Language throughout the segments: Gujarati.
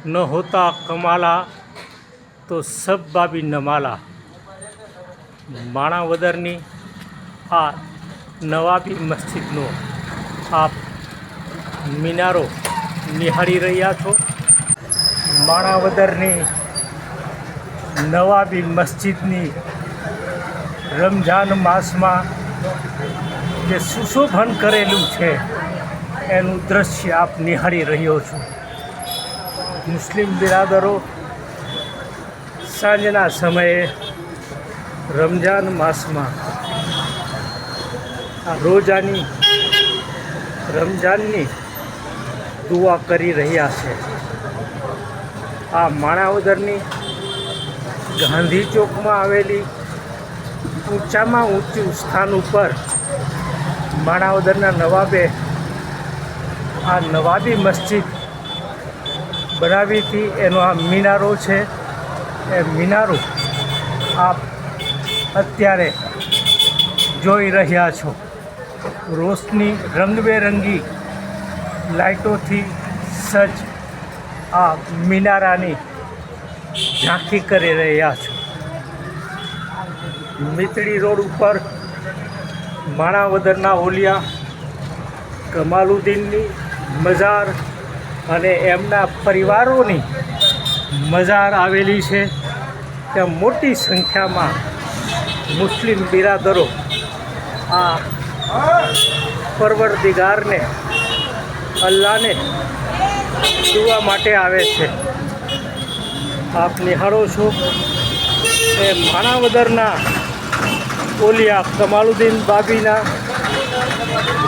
न होता कमाला तो सब बाबी नमाला। માણાવદરની આ નવાબી મસ્જિદનો આપ મિનારો નિહાળી રહ્યા છો। માણાવદરની નવાબી મસ્જિદની રમઝાન માસમાં જે સુશોભન કરેલું છે એનું દૃશ્ય આપ નિહાળી રહ્યો છો। મુસ્લિમ બિરાદરો સાંજના સમયે રમઝાન માસમાં આ રોજાની રમઝાનની દુઆ કરી રહ્યા છે। આ માણાવદરની ગાંધી ચોકમાં આવેલી ઊંચામાં ઊંચું સ્થાન ઉપર માણાવદરના નવાબે આ નવાબી મસ્જિદ બનાવી હતી। એનો આ મિનારો છે। એ મિનારો આપ અત્યારે જોઈ રહ્યા છો। રોશની રંગબેરંગી લાઇટોથી સજ્જ આ મિનારાની ઝાંખી કરી રહ્યા છો। મીતડી રોડ ઉપર માણાવદરના ઓલિયા કમાલુદ્દીનની મઝાર અને એમના પરિવારોની મઝાર આવેલી છે। ત્યાં મોટી સંખ્યામાં મુસ્લિમ બિરાદરો આ પરવરદિગારને અલ્લાહને દુઆ માટે આવે છે। આપ નિહાળો છો એ માણાવદરના ઓલિયા કમાલુદ્દીન બાબીના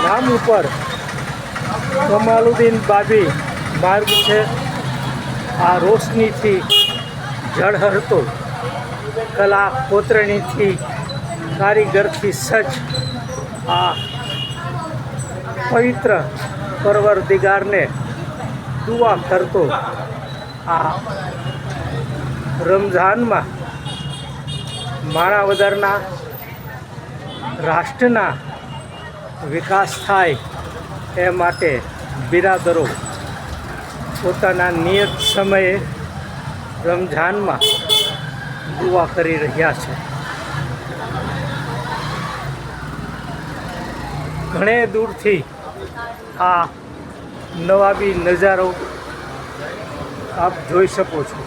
નામ ઉપર કમાલુદ્દીન બાબી માર્ગ છે। આ રોશનીથી ઝળહળતો કલા કોતરણીથી કારીગરથી સજ્જ આ પવિત્ર પરવરદિગારને દુઆ કરતો આ રમઝાનમાં માણાવદરના રાષ્ટ્રના વિકાસ થાય એ માટે બિરાદરો પોતાના નિયત સમયે રમઝાનમાં દુઆ કરી રહ્યા છે। ઘણે દૂરથી આ નવાબી નજારો આપ જોઈ શકો છો।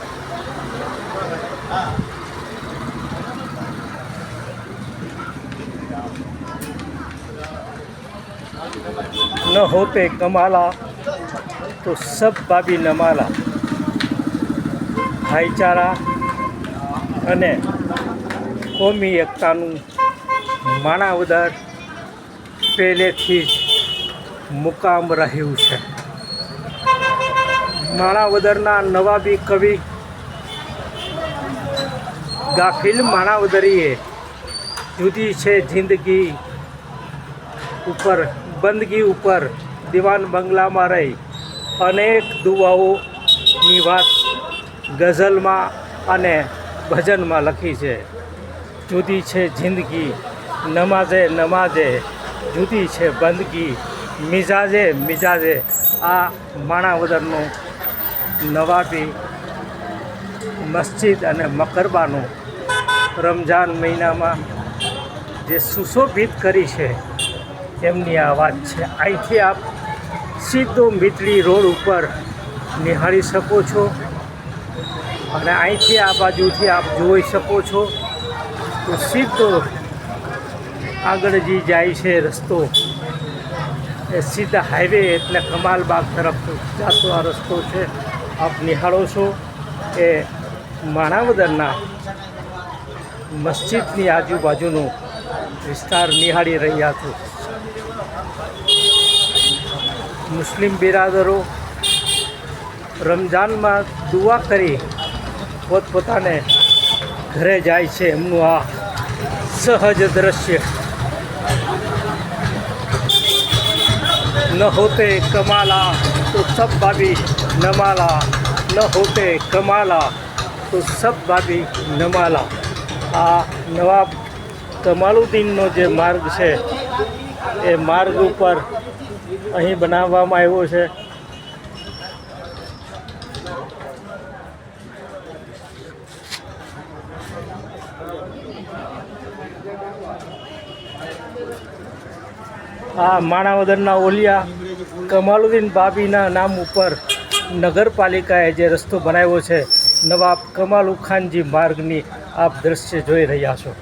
ન હોતે કમાલા તો સબ બાબી નમાલા। ભાઈચારા અને કોમી એકતાનું માણાવદર પહેલેથી જ મુકામ રહ્યું છે। માણાવદરના નવાબી કવિ ગાફિલ માણાવદરીએ જુદી છે જિંદગી ઉપર બંદગી ઉપર દિવાન બંગલામાં રહી અનેક દુઆઓની વાત ગઝલમાં અને ભજનમાં લખી છે। જુદી છે જિંદગી નમાઝે નમાઝે જુદી છે બંદગી મિજાજે મિજાજે। આ માણાવદરનો નવાબી મસ્જિદ અને મકરબાનો રમઝાન મહિનામાં જે સુશોભિત કરી છે એમની આ વાત છે। અહીંથી આપ સીધો મીતડી રોડ ઉપર નિહાળી શકો છો અને અહીંથી આ બાજુથી આપ જોઈ શકો છો તો સીધો આગળ જે જાય છે રસ્તો એ સીધા હાઈવે એટલે કમાલબાગ તરફ જતો આ રસ્તો છે। આપ નિહાળો છો એ માણાવદરના મસ્જિદની આજુબાજુનો વિસ્તાર નિહાળી રહ્યા છો। મુસ્લિમ બિરાદરો રમઝાનમાં દુઆ કરી પોતપોતાને ઘરે જાય છે। એમનું આ સહજ દ્રશ્ય ન હોતે કમાલા તો સબ બાબી નમાલા। ન હોતે કમાલા તો સબ બાબી નમાલા। આ નવાબ કમાલુદ્દીનનો જે માર્ગ છે એ માર્ગ ઉપર અહીં બનાવવામાં આવ્યો છે। આ માણાવદરના ઓલિયા કમાલુદ્દીન બાબીના નામ ઉપર નગરપાલિકાએ જે રસ્તો બનાવ્યો છે નવાબ કમાલુ ખાનજી માર્ગની આપ દ્રશ્ય જોઈ રહ્યા છો.